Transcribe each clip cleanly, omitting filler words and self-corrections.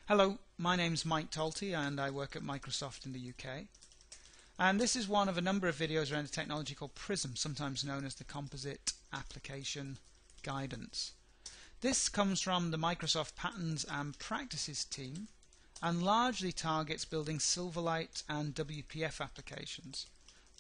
Hello, my name's Mike Taulty and I work at Microsoft in the UK. And this is one of a number of videos around a technology called Prism, sometimes known as the Composite Application Guidance. This comes from the Microsoft Patterns and Practices team and largely targets building Silverlight and WPF applications.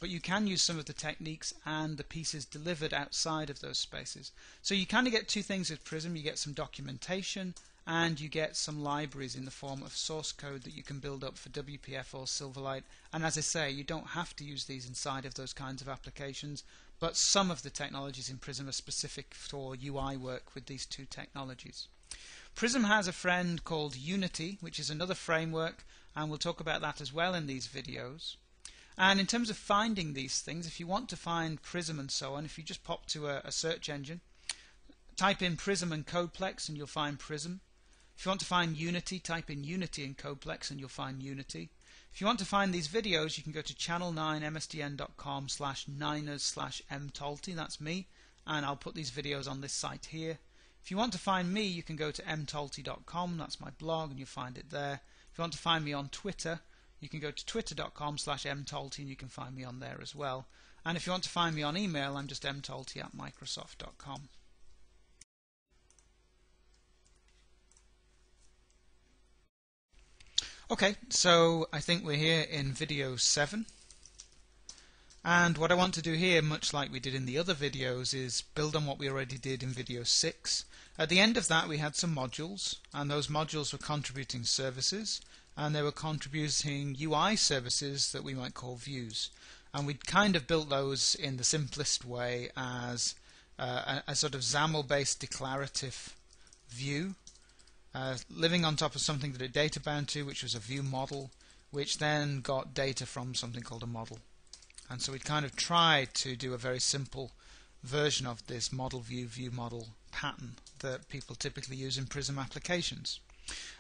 But you can use some of the techniques and the pieces delivered outside of those spaces. So you kind of get two things with Prism. You get some documentation and you get some libraries in the form of source code that you can build up for WPF or Silverlight. And as I say, you don't have to use these inside of those kinds of applications, but some of the technologies in Prism are specific for UI work with these two technologies. Prism has a friend called Unity, which is another framework, and we'll talk about that as well in these videos. And in terms of finding these things, if you want to find Prism and so on, if you just pop to a search engine, type in Prism and Codeplex and you'll find Prism. If you want to find Unity, type in Unity and Codeplex and you'll find Unity. If you want to find these videos, you can go to channel9msdn.com/niners/mtaulty, that's me, and I'll put these videos on this site here. If you want to find me, you can go to mtaulty.com, that's my blog, and you'll find it there. If you want to find me on Twitter, you can go to twitter.com/mtaulty and you can find me on there as well. And if you want to find me on email, I'm just mtaulty@microsoft.com. Okay, so I think we're here in video 7. And what I want to do here, much like we did in the other videos, is build on what we already did in video 6. At the end of that we had some modules, and those modules were contributing services, and they were contributing UI services that we might call views. And we'd kind of built those in the simplest way as a sort of XAML-based declarative view, living on top of something that it data bound to, which was a view model, which then got data from something called a model. And so we'd kind of tried to do a very simple version of this model view model pattern that people typically use in Prism applications.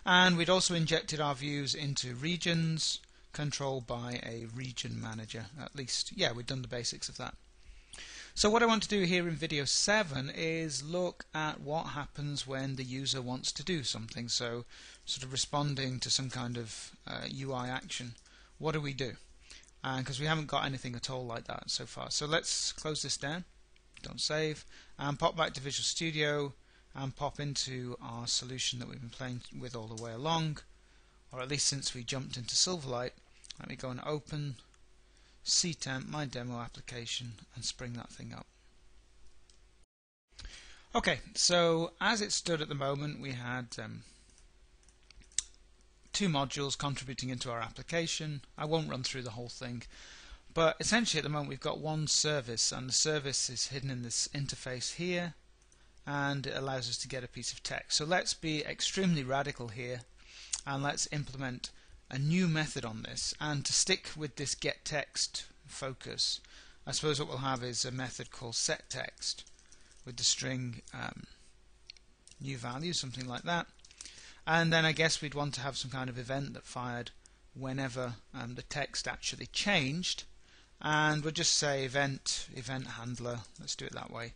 And we'd also injected our views into regions controlled by a region manager. At least, yeah, we'd done the basics of that. So what I want to do here in video 7 is look at what happens when the user wants to do something. So sort of responding to some kind of UI action. What do we do? Because we haven't got anything at all like that so far. So let's close this down, don't save, and pop back to Visual Studio and pop into our solution that we've been playing with all the way along, or at least since we jumped into Silverlight. Let me go and open ctemp, my demo application, and spring that thing up. Okay, so as it stood at the moment, we had two modules contributing into our application. I won't run through the whole thing, but essentially at the moment we've got one service, and the service is hidden in this interface here, and it allows us to get a piece of text. So let's be extremely radical here, and let's implement a new method on this. And to stick with this getText focus, I suppose what we'll have is a method called setText with the string new value, something like that. And then I guess we'd want to have some kind of event that fired whenever the text actually changed, and we'll just say event handler, let's do it that way,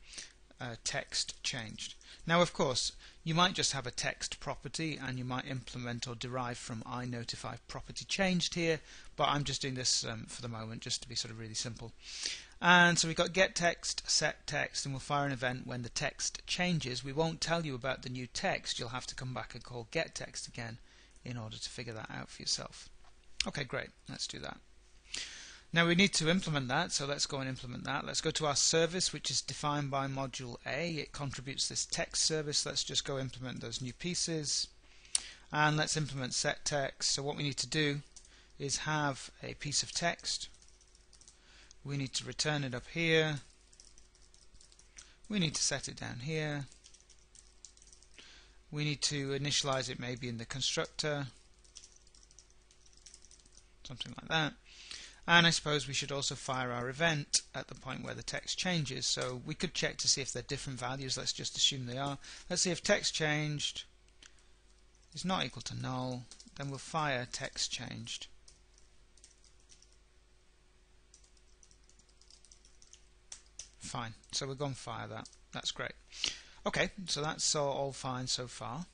text changed. Now of course you might just have a text property and you might implement or derive from iNotify property changed here, but I'm just doing this for the moment just to be sort of really simple. And so we've got getText, setText, and we'll fire an event when the text changes. We won't tell you about the new text, you'll have to come back and call getText again in order to figure that out for yourself. Okay, great, let's do that. Now we need to implement that, so let's go and implement that. Let's go to our service, which is defined by module A. It contributes this text service. Let's just go implement those new pieces, and let's implement setText. So what we need to do is have a piece of text. We need to return it up here. We need to set it down here. We need to initialize it maybe in the constructor, something like that. And I suppose we should also fire our event at the point where the text changes. So we could check to see if they're different values. Let's just assume they are. Let's see if text changed is not equal to null. Then we'll fire text changed. Fine. So we're going to fire that. That's great. Okay, so that's all fine so far.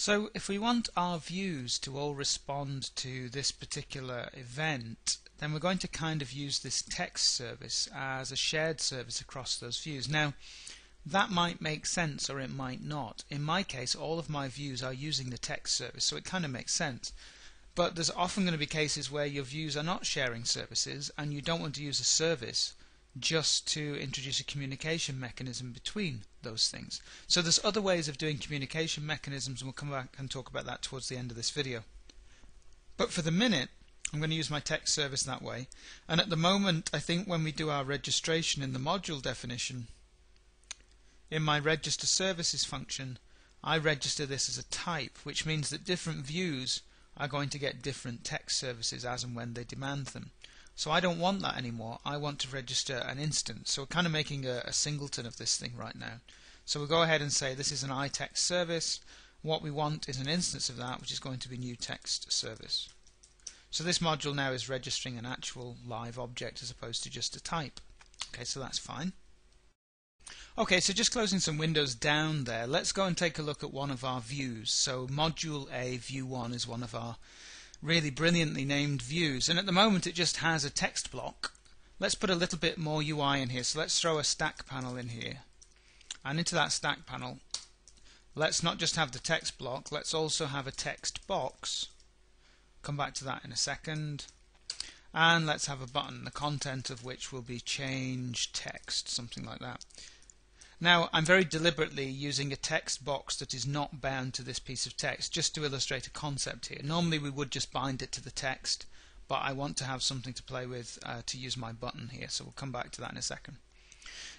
So if we want our views to all respond to this particular event, then we're going to kind of use this text service as a shared service across those views. Now, that might make sense or it might not. In my case, all of my views are using the text service, so it kind of makes sense. But there's often going to be cases where your views are not sharing services and you don't want to use a service just to introduce a communication mechanism between those things. So there's other ways of doing communication mechanisms, and we'll come back and talk about that towards the end of this video. But for the minute, I'm going to use my text service that way. And at the moment, I think when we do our registration in the module definition, in my register services function, I register this as a type, which means that different views are going to get different text services as and when they demand them. So I don't want that anymore. I want to register an instance. So we're kind of making a singleton of this thing right now. So we'll go ahead and say this is an iText service. What we want is an instance of that, which is going to be new text service. So this module now is registering an actual live object as opposed to just a type. Okay, so that's fine. Okay, so just closing some windows down there, let's go and take a look at one of our views. So module A, view 1 is one of our really brilliantly named views, and at the moment it just has a text block. Let's put a little bit more UI in here, so let's throw a stack panel in here, and into that stack panel let's not just have the text block, let's also have a text box. Come back to that in a second. And let's have a button, the content of which will be change text, something like that. Now, I'm very deliberately using a text box that is not bound to this piece of text, just to illustrate a concept here. Normally we would just bind it to the text, but I want to have something to play with to use my button here, so we'll come back to that in a second.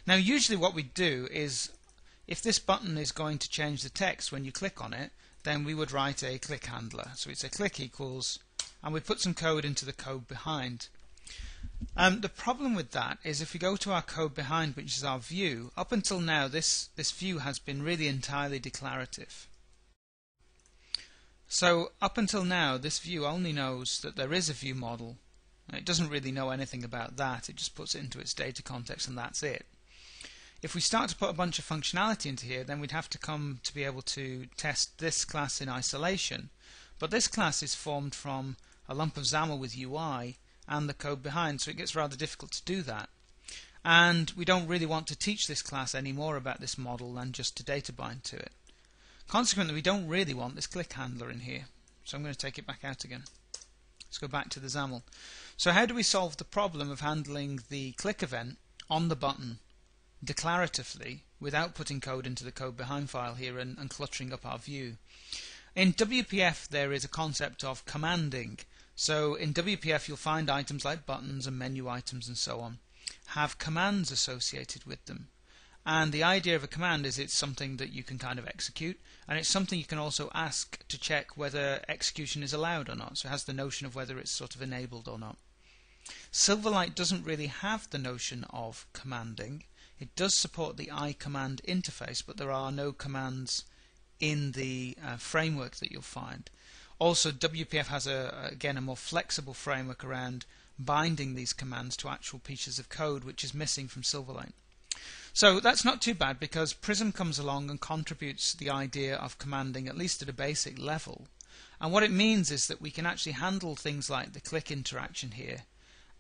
Now, usually what we do is, if this button is going to change the text when you click on it, then we would write a click handler. So we'd say click equals, and we put some code into the code behind. The problem with that is if we go to our code behind, which is our view, up until now this view has been really entirely declarative. So up until now this view only knows that there is a view model. It doesn't really know anything about that, it just puts it into its data context and that's it. If we start to put a bunch of functionality into here, then we'd have to come to be able to test this class in isolation. But this class is formed from a lump of XAML with UI and the code behind, so it gets rather difficult to do that. And we don't really want to teach this class any more about this model than just to data bind to it. Consequently, we don't really want this click handler in here. So I'm going to take it back out again. Let's go back to the XAML. So how do we solve the problem of handling the click event on the button declaratively without putting code into the code behind file here and cluttering up our view? In WPF there is a concept of commanding. So in WPF you'll find items like buttons and menu items and so on have commands associated with them. And the idea of a command is it's something that you can kind of execute, and it's something you can also ask to check whether execution is allowed or not. So it has the notion of whether it's sort of enabled or not. Silverlight doesn't really have the notion of commanding. It does support the iCommand interface, but there are no commands in the framework that you'll find. Also, WPF has again a more flexible framework around binding these commands to actual pieces of code, which is missing from Silverlight. So that's not too bad, because Prism comes along and contributes the idea of commanding at least at a basic level. And what it means is that we can actually handle things like the click interaction here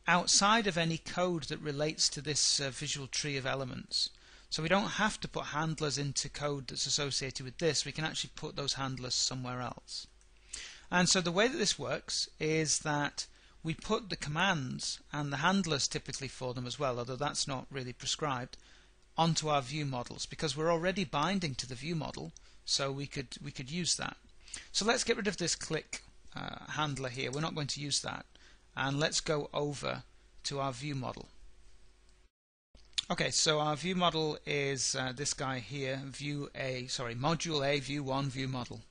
outside of any code that relates to this visual tree of elements. So we don't have to put handlers into code that's associated with this. We can actually put those handlers somewhere else. And so the way that this works is that we put the commands and the handlers typically for them as well, although that's not really prescribed, onto our view models, because we're already binding to the view model, so we could use that. So let's get rid of this click handler here. We're not going to use that, and let's go over to our view model. Okay, so our view model is this guy here, module A, view 1, view model.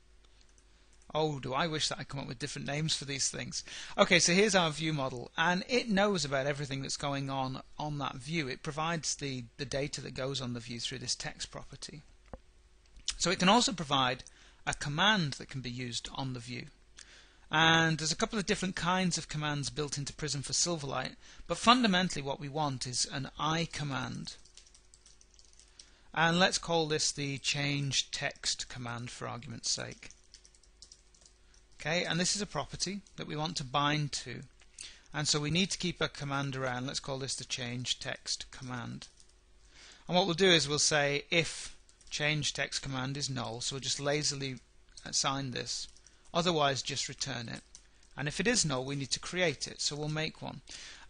Oh, do I wish that I'd come up with different names for these things. Okay, so here's our view model, and it knows about everything that's going on that view. It provides the data that goes on the view through this text property. So it can also provide a command that can be used on the view. And there's a couple of different kinds of commands built into Prism for Silverlight, but fundamentally what we want is an iCommand. And let's call this the change text command for argument's sake. Okay, and this is a property that we want to bind to, and so we need to keep a command around. Let's call this the change text command. And what we'll do is we'll say if change text command is null, so we'll just lazily assign this, otherwise just return it. And if it is null, we need to create it, so we'll make one.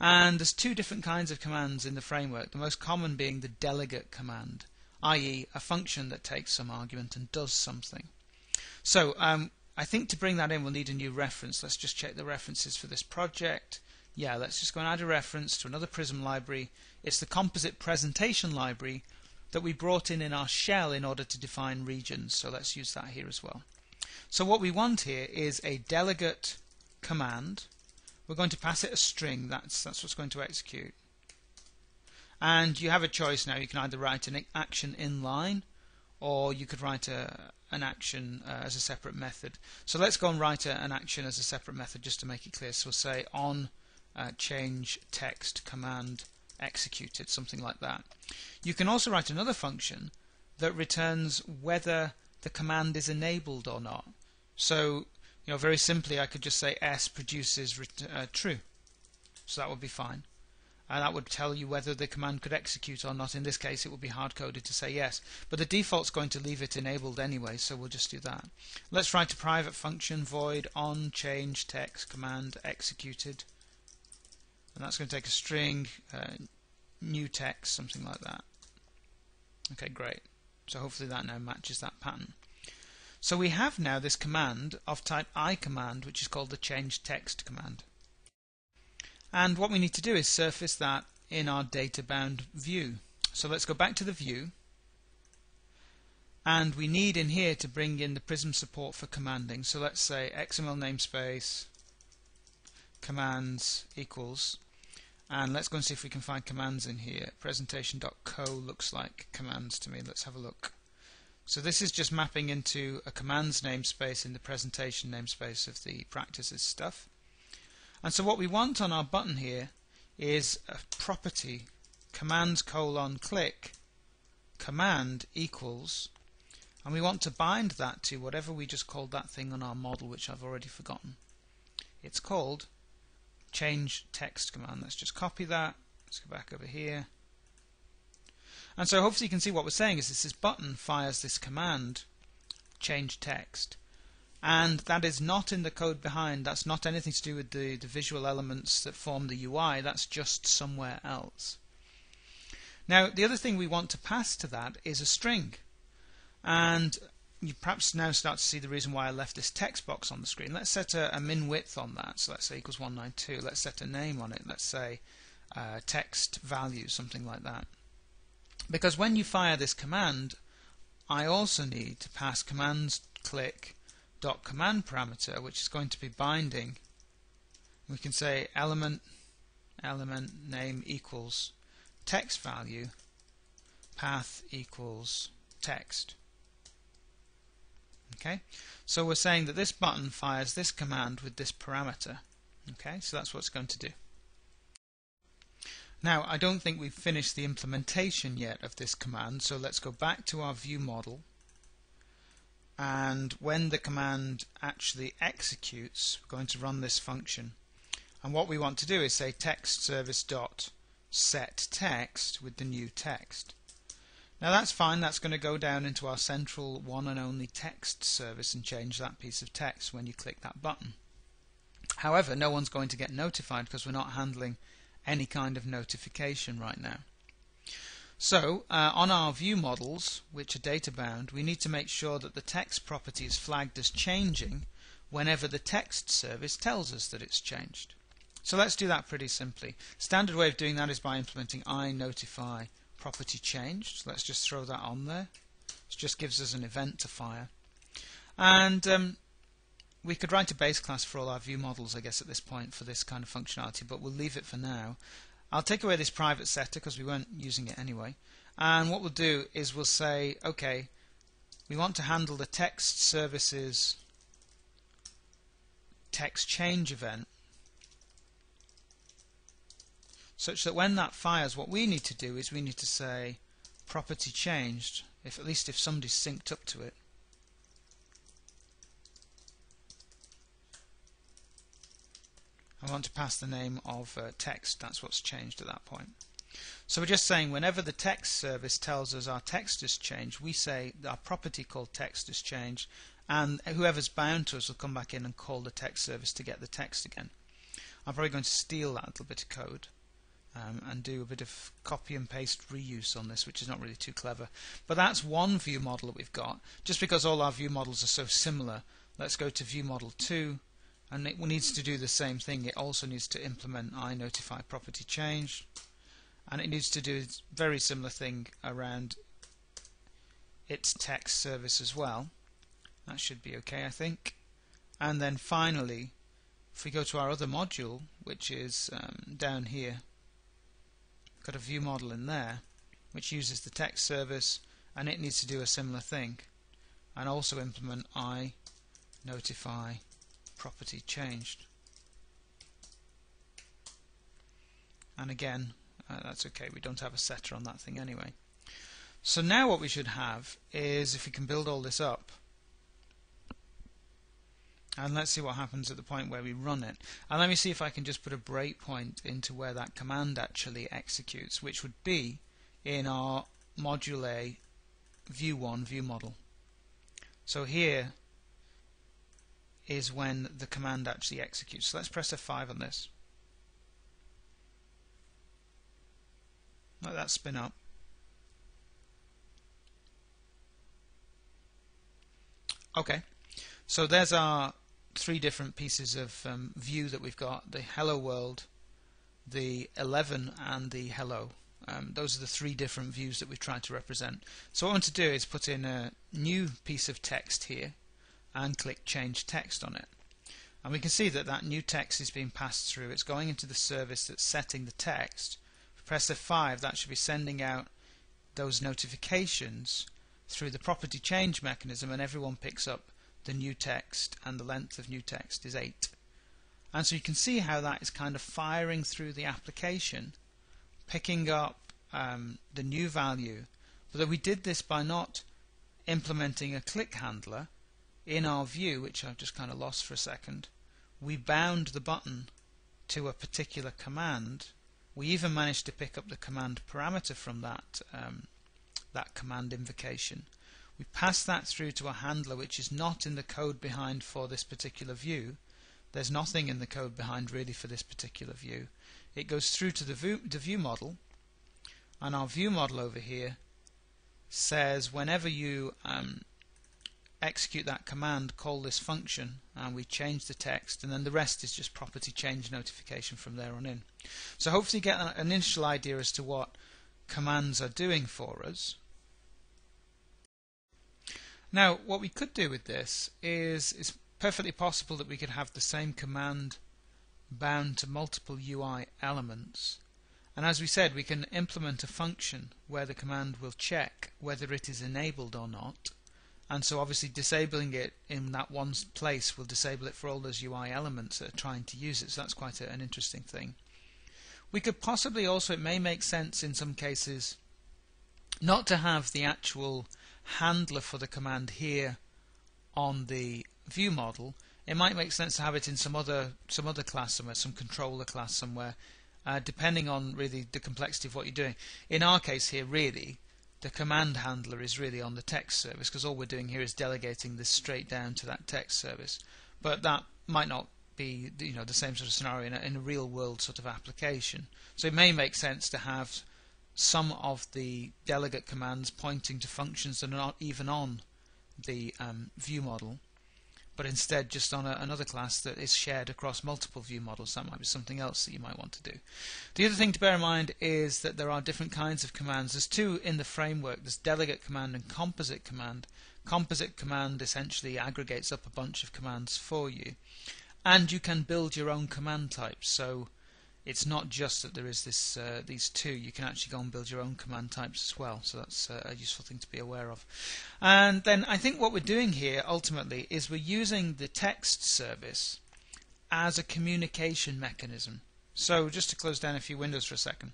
And there's two different kinds of commands in the framework, the most common being the delegate command, i.e. a function that takes some argument and does something. So I think to bring that in we'll need a new reference. Let's just check the references for this project. Yeah, let's just go and add a reference to another Prism library. It's the composite presentation library that we brought in our shell in order to define regions, so let's use that here as well. So what we want here is a delegate command. We're going to pass it a string. That's what's going to execute. And you have a choice now. You can either write an action inline, or you could write an action as a separate method. So let's go and write an action as a separate method just to make it clear. So we'll say on change text command executed, something like that. You can also write another function that returns whether the command is enabled or not. So very simply I could just say s produces true, so that would be fine, and that would tell you whether the command could execute or not. In this case it would be hard-coded to say yes, but the default's going to leave it enabled anyway, so we'll just do that. Let's write a private function void on change text command executed, and that's going to take a string new text, something like that. Okay, great. So hopefully that now matches that pattern. So we have now this command of type iCommand, which is called the change text command. And what we need to do is surface that in our data-bound view. So let's go back to the view, and we need in here to bring in the Prism support for commanding. So let's say XML namespace commands equals, and let's go and see if we can find commands in here. Presentation.co looks like commands to me. Let's have a look. So this is just mapping into a commands namespace in the presentation namespace of the practices stuff. And so what we want on our button here is a property commands : click command equals, and we want to bind that to whatever we just called that thing on our model, which I've already forgotten. It's called change text command. Let's just copy that. Let's go back over here. And so hopefully you can see what we're saying is this button fires this command, change text, and that is not in the code behind. That's not anything to do with the visual elements that form the UI. That's just somewhere else. Now the other thing we want to pass to that is a string, and you perhaps now start to see the reason why I left this text box on the screen. Let's set a min width on that, so let's say equals 192. Let's set a name on it. Let's say text value, something like that. Because when you fire this command, I also need to pass commands click dot command parameter, which is going to be binding. We can say element name equals text value, path equals text. Okay, so we're saying that this button fires this command with this parameter. Okay, so that's what it's going to do. Now, I don't think we've finished the implementation yet of this command, so let's go back to our view model, and when the command actually executes, we're going to run this function. And what we want to do is say text service dot set text with the new text. Now that's fine, that's going to go down into our central one and only text service and change that piece of text when you click that button. However, no one's going to get notified because we're not handling any kind of notification right now. So on our view models, which are data bound, we need to make sure that the text property is flagged as changing whenever the text service tells us that it's changed. So let's do that pretty simply. Standard way of doing that is by implementing iNotify property changed. So let's just throw that on there. It just gives us an event to fire. And we could write a base class for all our view models, I guess, at this point for this kind of functionality, but we'll leave it for now. I'll take away this private setter because we weren't using it anyway. And what we'll do is we'll say, okay, we want to handle the text services text change event such that when that fires, what we need to do is we need to say property changed, at least if somebody's synced up to it. I want to pass the name of text. That's what's changed at that point. So we're just saying whenever the text service tells us our text has changed, we say our property called text has changed, and whoever's bound to us will come back in and call the text service to get the text again. I'm probably going to steal that little bit of code and do a bit of copy and paste reuse on this, which is not really too clever. But that's one view model that we've got. Just because all our view models are so similar, let's go to view model 2, and it needs to do the same thing. It also needs to implement iNotify property change, and it needs to do a very similar thing around its text service as well. That should be okay, I think. And then finally, if we go to our other module, which is down here, got a view model in there which uses the text service, and it needs to do a similar thing and also implement iNotify property changed. And again, that's okay, we don't have a setter on that thing anyway. So now what we should have is, if we can build all this up, and let's see what happens at the point where we run it. And let me see if I can just put a breakpoint into where that command actually executes, which would be in our module A view 1 view model. So here is when the command actually executes. So let's press F5 on this. Let that spin up. Okay, so there's our 3 different pieces of view that we've got: the hello world, the 11, and the hello. Those are the 3 different views that we've tried to represent. So what I want to do is put in a new piece of text here and click change text on it. And we can see that that new text is being passed through. It's going into the service that's setting the text. If we press F5, that should be sending out those notifications through the property change mechanism, and everyone picks up the new text, and the length of new text is 8. And so you can see how that is kind of firing through the application, picking up the new value, but that we did this by not implementing a click handler in our view, which I've just kind of lost for a second. We bound the button to a particular command. We even managed to pick up the command parameter from that that command invocation. We pass that through to a handler which is not in the code behind for this particular view. There's nothing in the code behind really for this particular view. It goes through to the view model, and our view model over here says whenever you execute that command, call this function, and we change the text, and then the rest is just property change notification from there on in. So hopefully you get an initial idea as to what commands are doing for us. Now, what we could do with this is it's perfectly possible that we could have the same command bound to multiple UI elements. And as we said, we can implement a function where the command will check whether it is enabled or not. And so obviously disabling it in that one place will disable it for all those UI elements that are trying to use it. So that's quite an interesting thing. We could possibly also, it may make sense in some cases, not to have the actual handler for the command here on the view model. It might make sense to have it in some other class somewhere, some controller class somewhere, depending on really the complexity of what you're doing. In our case here, really, the command handler is really on the text service, because all we're doing here is delegating this straight down to that text service. But that might not be the same sort of scenario in a real world sort of application. So it may make sense to have some of the delegate commands pointing to functions that are not even on the view model, but instead just on another class that is shared across multiple view models. That might be something else that you might want to do. The other thing to bear in mind is that there are different kinds of commands. There's 2 in the framework. There's delegate command and composite command. Composite command essentially aggregates up a bunch of commands for you, and you can build your own command types. So it's not just that there is this these 2. You can actually go and build your own command types as well. So that's a useful thing to be aware of. And then I think what we're doing here ultimately is we're using the text service as a communication mechanism. So just to close down a few windows for a second,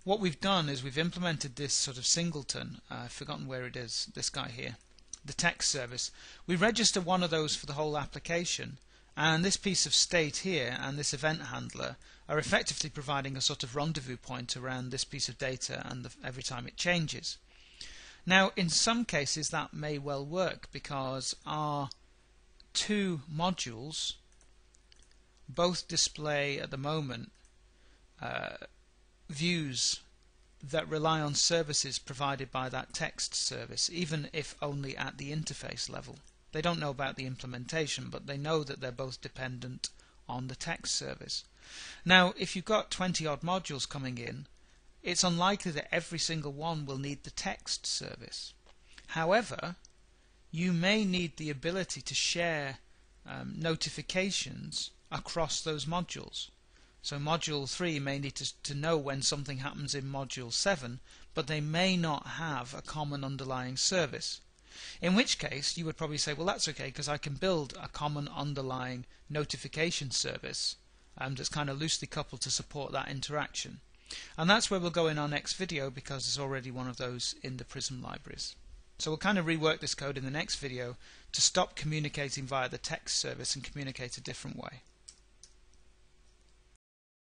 what we've done is we've implemented this sort of singleton. I've forgotten where it is. This guy here, the text service. We register one of those for the whole application, And this piece of state here and this event handler are effectively providing a sort of rendezvous point around this piece of data and every time it changes. Now in some cases that may well work because our two modules both display at the moment views that rely on services provided by that text service, even if only at the interface level. They don't know about the implementation, but they know that they're both dependent on the text service. Now, if you've got 20 odd modules coming in, it's unlikely that every single one will need the text service. However, you may need the ability to share notifications across those modules. So module 3 may need to know when something happens in module 7, but they may not have a common underlying service. In which case you would probably say, well, that's okay because I can build a common underlying notification service that's kind of loosely coupled to support that interaction. And that's where we'll go in our next video because there's already one of those in the Prism libraries. So we'll kind of rework this code in the next video to stop communicating via the text service and communicate a different way.